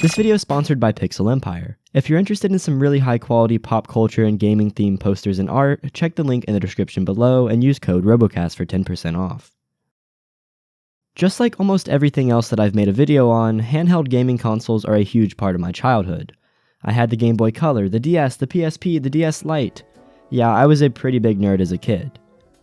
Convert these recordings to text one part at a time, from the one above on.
This video is sponsored by Pixel Empire. If you're interested in some really high quality pop culture and gaming themed posters and art, check the link in the description below and use code RoboKast for 10% off. Just like almost everything else that I've made a video on, handheld gaming consoles are a huge part of my childhood. I had the Game Boy Color, the DS, the PSP, the DS Lite. Yeah, I was a pretty big nerd as a kid.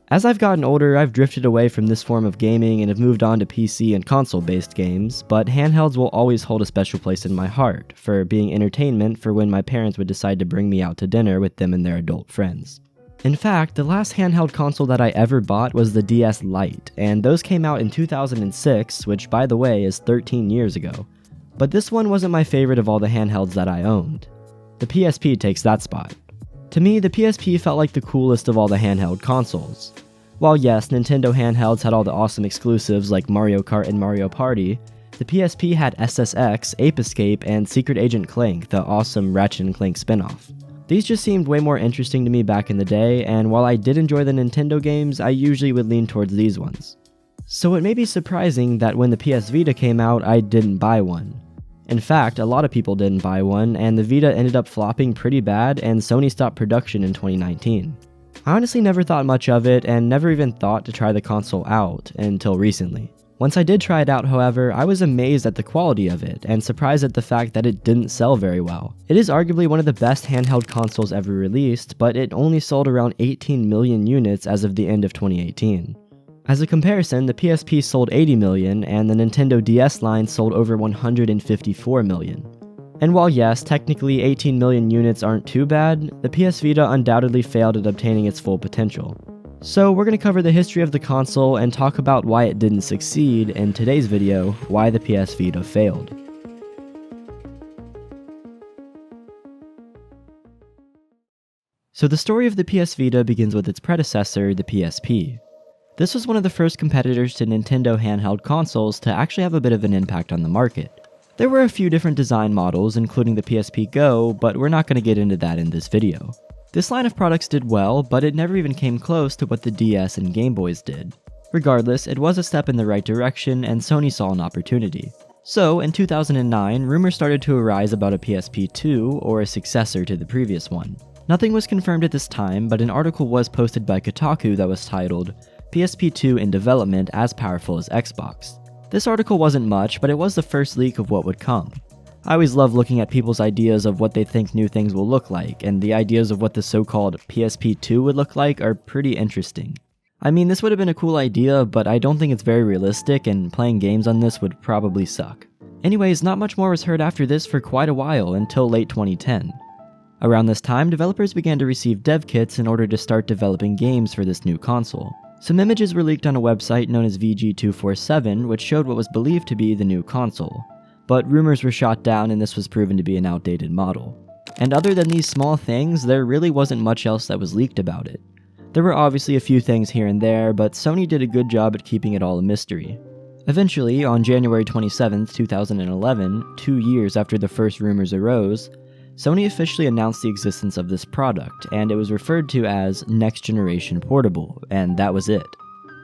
As I've gotten older, I've drifted away from this form of gaming and have moved on to PC and console-based games, but handhelds will always hold a special place in my heart, for being entertainment for when my parents would decide to bring me out to dinner with them and their adult friends. In fact, the last handheld console that I ever bought was the DS Lite, and those came out in 2006, which by the way is 13 years ago. But this one wasn't my favorite of all the handhelds that I owned. The PSP takes that spot. To me, the PSP felt like the coolest of all the handheld consoles. While yes, Nintendo handhelds had all the awesome exclusives like Mario Kart and Mario Party, the PSP had SSX, Ape Escape, and Secret Agent Clank, the awesome Ratchet & Clank spin-off. These just seemed way more interesting to me back in the day, and while I did enjoy the Nintendo games, I usually would lean towards these ones. So it may be surprising that when the PS Vita came out, I didn't buy one. In fact, a lot of people didn't buy one, and the Vita ended up flopping pretty bad, and Sony stopped production in 2019. I honestly never thought much of it, and never even thought to try the console out, until recently. Once I did try it out, however, I was amazed at the quality of it, and surprised at the fact that it didn't sell very well. It is arguably one of the best handheld consoles ever released, but it only sold around 18 million units as of the end of 2018. As a comparison, the PSP sold 80 million, and the Nintendo DS line sold over 154 million. And while yes, technically 18 million units aren't too bad, the PS Vita undoubtedly failed at obtaining its full potential. So we're going to cover the history of the console and talk about why it didn't succeed in today's video, why the PS Vita failed. So the story of the PS Vita begins with its predecessor, the PSP. This was one of the first competitors to Nintendo handheld consoles to actually have a bit of an impact on the market. There were a few different design models, including the PSP Go, but we're not going to get into that in this video. This line of products did well, but it never even came close to what the DS and Game Boys did. Regardless, it was a step in the right direction, and Sony saw an opportunity. So, in 2009, rumors started to arise about a PSP 2, or a successor to the previous one. Nothing was confirmed at this time, but an article was posted by Kotaku that was titled, PSP 2 in development as powerful as Xbox. This article wasn't much, but it was the first leak of what would come. I always love looking at people's ideas of what they think new things will look like, and the ideas of what the so-called PSP 2 would look like are pretty interesting. I mean, this would have been a cool idea, but I don't think it's very realistic, and playing games on this would probably suck. Anyways, not much more was heard after this for quite a while, until late 2010. Around this time, developers began to receive dev kits in order to start developing games for this new console. Some images were leaked on a website known as VG247, which showed what was believed to be the new console. But rumors were shot down and this was proven to be an outdated model. And other than these small things, there really wasn't much else that was leaked about it. There were obviously a few things here and there, but Sony did a good job at keeping it all a mystery. Eventually, on January 27, 2011, 2 years after the first rumors arose, Sony officially announced the existence of this product, and it was referred to as Next Generation Portable, and that was it.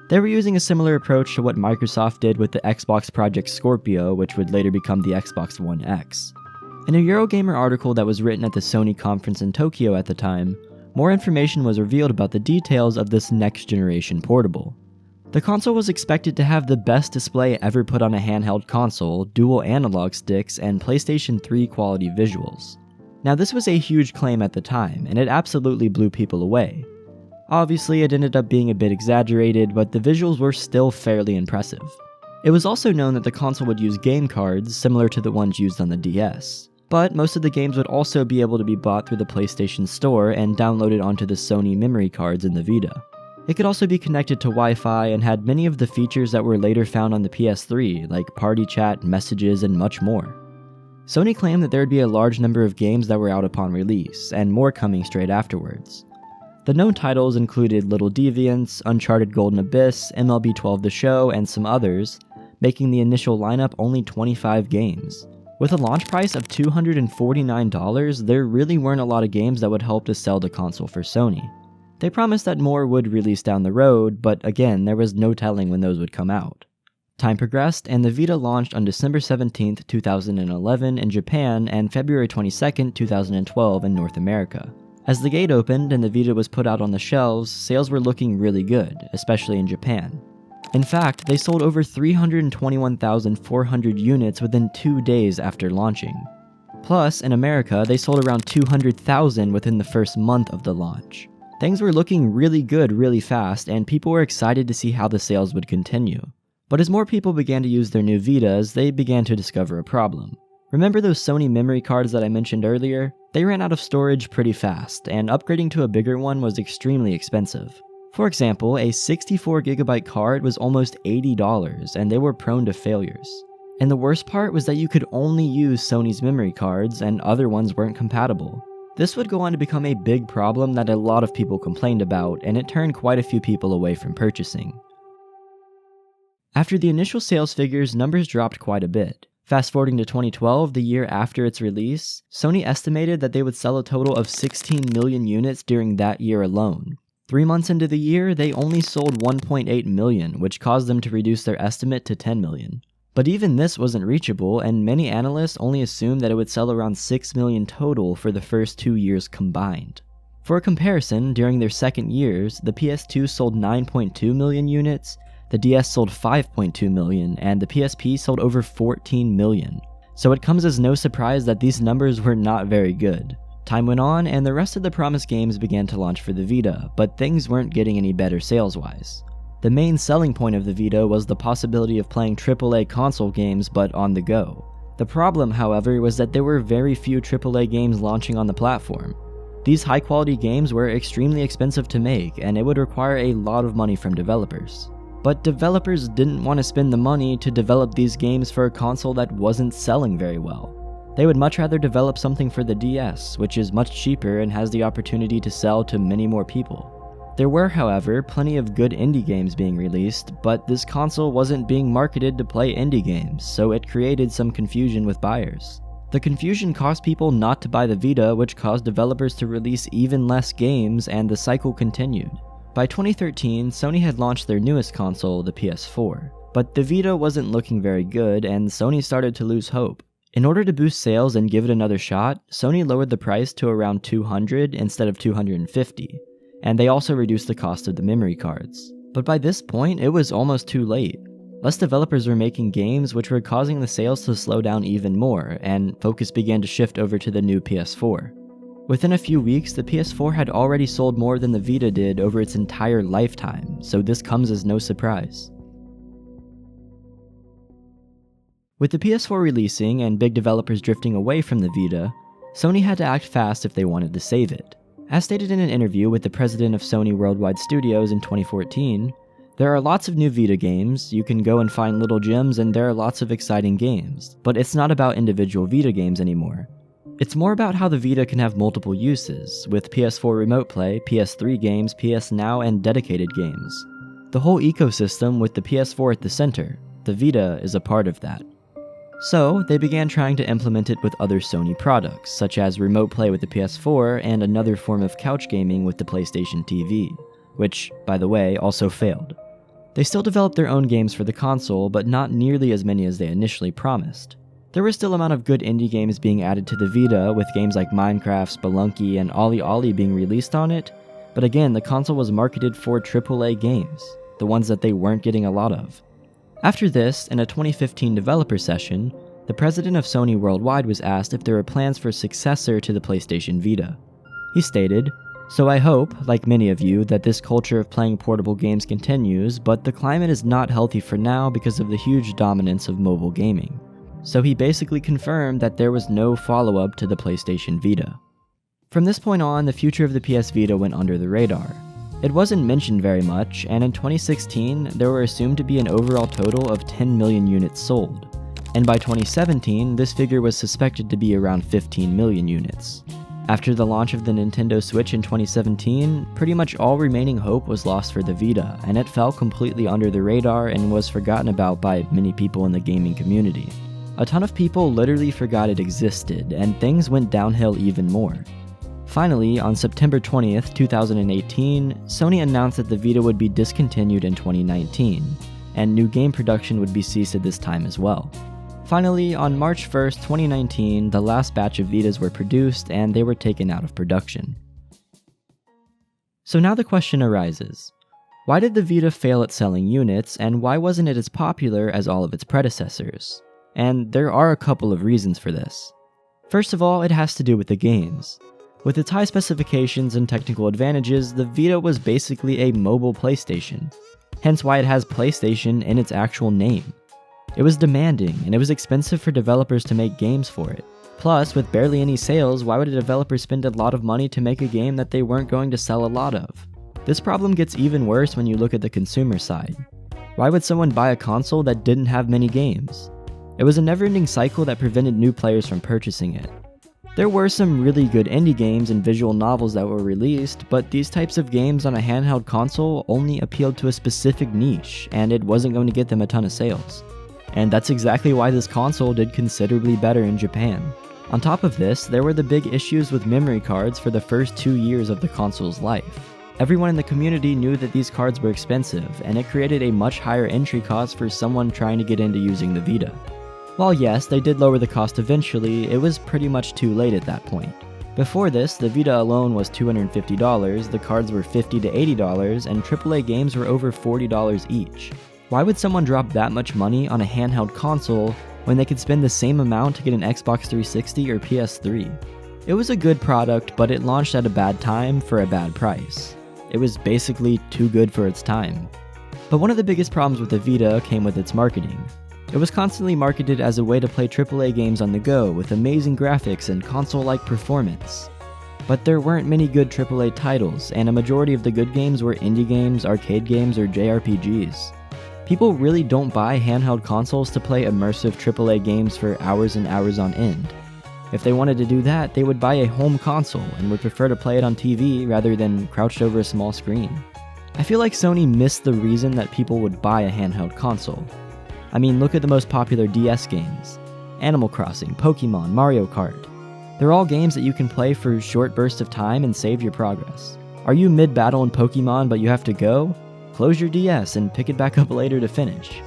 They were using a similar approach to what Microsoft did with the Xbox Project Scorpio, which would later become the Xbox One X. In a Eurogamer article that was written at the Sony conference in Tokyo at the time, more information was revealed about the details of this Next Generation Portable. The console was expected to have the best display ever put on a handheld console, dual analog sticks, and PlayStation 3 quality visuals. Now this was a huge claim at the time, and it absolutely blew people away. Obviously, it ended up being a bit exaggerated, but the visuals were still fairly impressive. It was also known that the console would use game cards, similar to the ones used on the DS. But most of the games would also be able to be bought through the PlayStation Store and downloaded onto the Sony memory cards in the Vita. It could also be connected to Wi-Fi and had many of the features that were later found on the PS3, like party chat, messages, and much more. Sony claimed that there would be a large number of games that were out upon release, and more coming straight afterwards. The known titles included Little Deviants, Uncharted Golden Abyss, MLB 12 The Show, and some others, making the initial lineup only 25 games. With a launch price of $249, there really weren't a lot of games that would help to sell the console for Sony. They promised that more would release down the road, but again, there was no telling when those would come out. Time progressed, and the Vita launched on December 17, 2011 in Japan and February 22, 2012 in North America. As the gate opened and the Vita was put out on the shelves, sales were looking really good, especially in Japan. In fact, they sold over 321,400 units within 2 days after launching. Plus, in America, they sold around 200,000 within the first month of the launch. Things were looking really good really fast, and people were excited to see how the sales would continue. But as more people began to use their new Vitas, they began to discover a problem. Remember those Sony memory cards that I mentioned earlier? They ran out of storage pretty fast, and upgrading to a bigger one was extremely expensive. For example, a 64GB card was almost $80, and they were prone to failures. And the worst part was that you could only use Sony's memory cards, and other ones weren't compatible. This would go on to become a big problem that a lot of people complained about, and it turned quite a few people away from purchasing. After the initial sales figures, numbers dropped quite a bit. Fast forwarding to 2012, the year after its release, Sony estimated that they would sell a total of 16 million units during that year alone. 3 months into the year, they only sold 1.8 million, which caused them to reduce their estimate to 10 million. But even this wasn't reachable, and many analysts only assumed that it would sell around 6 million total for the first 2 years combined. For a comparison, during their second years, the PS2 sold 9.2 million units, the DS sold 5.2 million, and the PSP sold over 14 million. So it comes as no surprise that these numbers were not very good. Time went on, and the rest of the promised games began to launch for the Vita, but things weren't getting any better sales-wise. The main selling point of the Vita was the possibility of playing AAA console games, but on the go. The problem, however, was that there were very few AAA games launching on the platform. These high-quality games were extremely expensive to make, and it would require a lot of money from developers. But developers didn't want to spend the money to develop these games for a console that wasn't selling very well. They would much rather develop something for the DS, which is much cheaper and has the opportunity to sell to many more people. There were, however, plenty of good indie games being released, but this console wasn't being marketed to play indie games, so it created some confusion with buyers. The confusion caused people not to buy the Vita, which caused developers to release even less games, and the cycle continued. By 2013, Sony had launched their newest console, the PS4, but the Vita wasn't looking very good, and Sony started to lose hope. In order to boost sales and give it another shot, Sony lowered the price to around $200 instead of $250, and they also reduced the cost of the memory cards. But by this point, it was almost too late. Less developers were making games, which were causing the sales to slow down even more, and focus began to shift over to the new PS4. Within a few weeks, the PS4 had already sold more than the Vita did over its entire lifetime, so this comes as no surprise. With the PS4 releasing and big developers drifting away from the Vita, Sony had to act fast if they wanted to save it. As stated in an interview with the president of Sony Worldwide Studios in 2014, there are lots of new Vita games, you can go and find little gems, and there are lots of exciting games, but it's not about individual Vita games anymore. It's more about how the Vita can have multiple uses, with PS4 Remote Play, PS3 games, PS Now, and dedicated games. The whole ecosystem with the PS4 at the center, the Vita is a part of that. So, they began trying to implement it with other Sony products, such as Remote Play with the PS4 and another form of couch gaming with the PlayStation TV, which, by the way, also failed. They still developed their own games for the console, but not nearly as many as they initially promised. There was still an amount of good indie games being added to the Vita, with games like Minecraft, Spelunky, and Ollie Ollie being released on it, but again, the console was marketed for AAA games, the ones that they weren't getting a lot of. After this, in a 2015 developer session, the president of Sony Worldwide was asked if there were plans for a successor to the PlayStation Vita. He stated, "So I hope, like many of you, that this culture of playing portable games continues, but the climate is not healthy for now because of the huge dominance of mobile gaming." So he basically confirmed that there was no follow-up to the PlayStation Vita. From this point on, the future of the PS Vita went under the radar. It wasn't mentioned very much, and in 2016, there were assumed to be an overall total of 10 million units sold. And by 2017, this figure was suspected to be around 15 million units. After the launch of the Nintendo Switch in 2017, pretty much all remaining hope was lost for the Vita, and it fell completely under the radar and was forgotten about by many people in the gaming community. A ton of people literally forgot it existed, and things went downhill even more. Finally, on September 20th, 2018, Sony announced that the Vita would be discontinued in 2019. and new game production would be ceased at this time as well. Finally, on March 1st, 2019, the last batch of Vitas were produced and they were taken out of production. So now the question arises, why did the Vita fail at selling units, and why wasn't it as popular as all of its predecessors? And there are a couple of reasons for this. First of all, it has to do with the games. With its high specifications and technical advantages, the Vita was basically a mobile PlayStation, hence why it has PlayStation in its actual name. It was demanding, and it was expensive for developers to make games for it. Plus, with barely any sales, why would a developer spend a lot of money to make a game that they weren't going to sell a lot of? This problem gets even worse when you look at the consumer side. Why would someone buy a console that didn't have many games? It was a never-ending cycle that prevented new players from purchasing it. There were some really good indie games and visual novels that were released, but these types of games on a handheld console only appealed to a specific niche, and it wasn't going to get them a ton of sales. And that's exactly why this console did considerably better in Japan. On top of this, there were the big issues with memory cards for the first 2 years of the console's life. Everyone in the community knew that these cards were expensive, and it created a much higher entry cost for someone trying to get into using the Vita. While yes, they did lower the cost eventually, it was pretty much too late at that point. Before this, the Vita alone was $250, the cards were $50 to $80, and AAA games were over $40 each. Why would someone drop that much money on a handheld console when they could spend the same amount to get an Xbox 360 or PS3? It was a good product, but it launched at a bad time for a bad price. It was basically too good for its time. But one of the biggest problems with the Vita came with its marketing. It was constantly marketed as a way to play AAA games on the go with amazing graphics and console-like performance. But there weren't many good AAA titles, and a majority of the good games were indie games, arcade games, or JRPGs. People really don't buy handheld consoles to play immersive AAA games for hours and hours on end. If they wanted to do that, they would buy a home console and would prefer to play it on TV rather than crouched over a small screen. I feel like Sony missed the reason that people would buy a handheld console. I mean, look at the most popular DS games. Animal Crossing, Pokemon, Mario Kart. They're all games that you can play for short bursts of time and save your progress. Are you mid-battle in Pokemon but you have to go? Close your DS and pick it back up later to finish.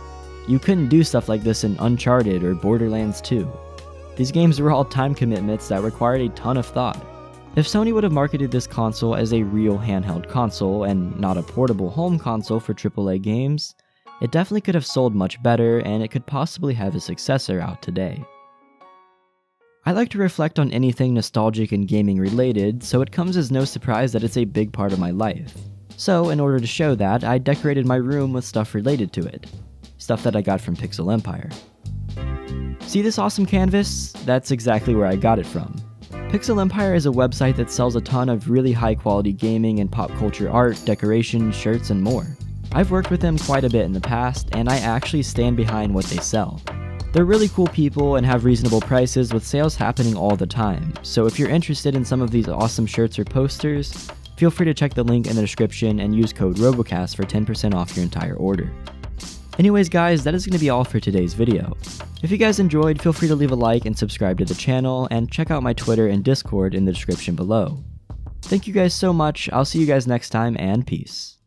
You couldn't do stuff like this in Uncharted or Borderlands 2. These games were all time commitments that required a ton of thought. If Sony would have marketed this console as a real handheld console and not a portable home console for AAA games, it definitely could have sold much better and it could possibly have a successor out today. I like to reflect on anything nostalgic and gaming related, so it comes as no surprise that it's a big part of my life. So, in order to show that, I decorated my room with stuff related to it. Stuff that I got from Pixel Empire. See this awesome canvas? That's exactly where I got it from. Pixel Empire is a website that sells a ton of really high quality gaming and pop culture art, decoration, shirts, and more. I've worked with them quite a bit in the past, and I actually stand behind what they sell. They're really cool people and have reasonable prices with sales happening all the time, so if you're interested in some of these awesome shirts or posters, feel free to check the link in the description and use code RoboKast for 10% off your entire order. Anyways guys, that is going to be all for today's video. If you guys enjoyed, feel free to leave a like and subscribe to the channel, and check out my Twitter and Discord in the description below. Thank you guys so much, I'll see you guys next time, and peace.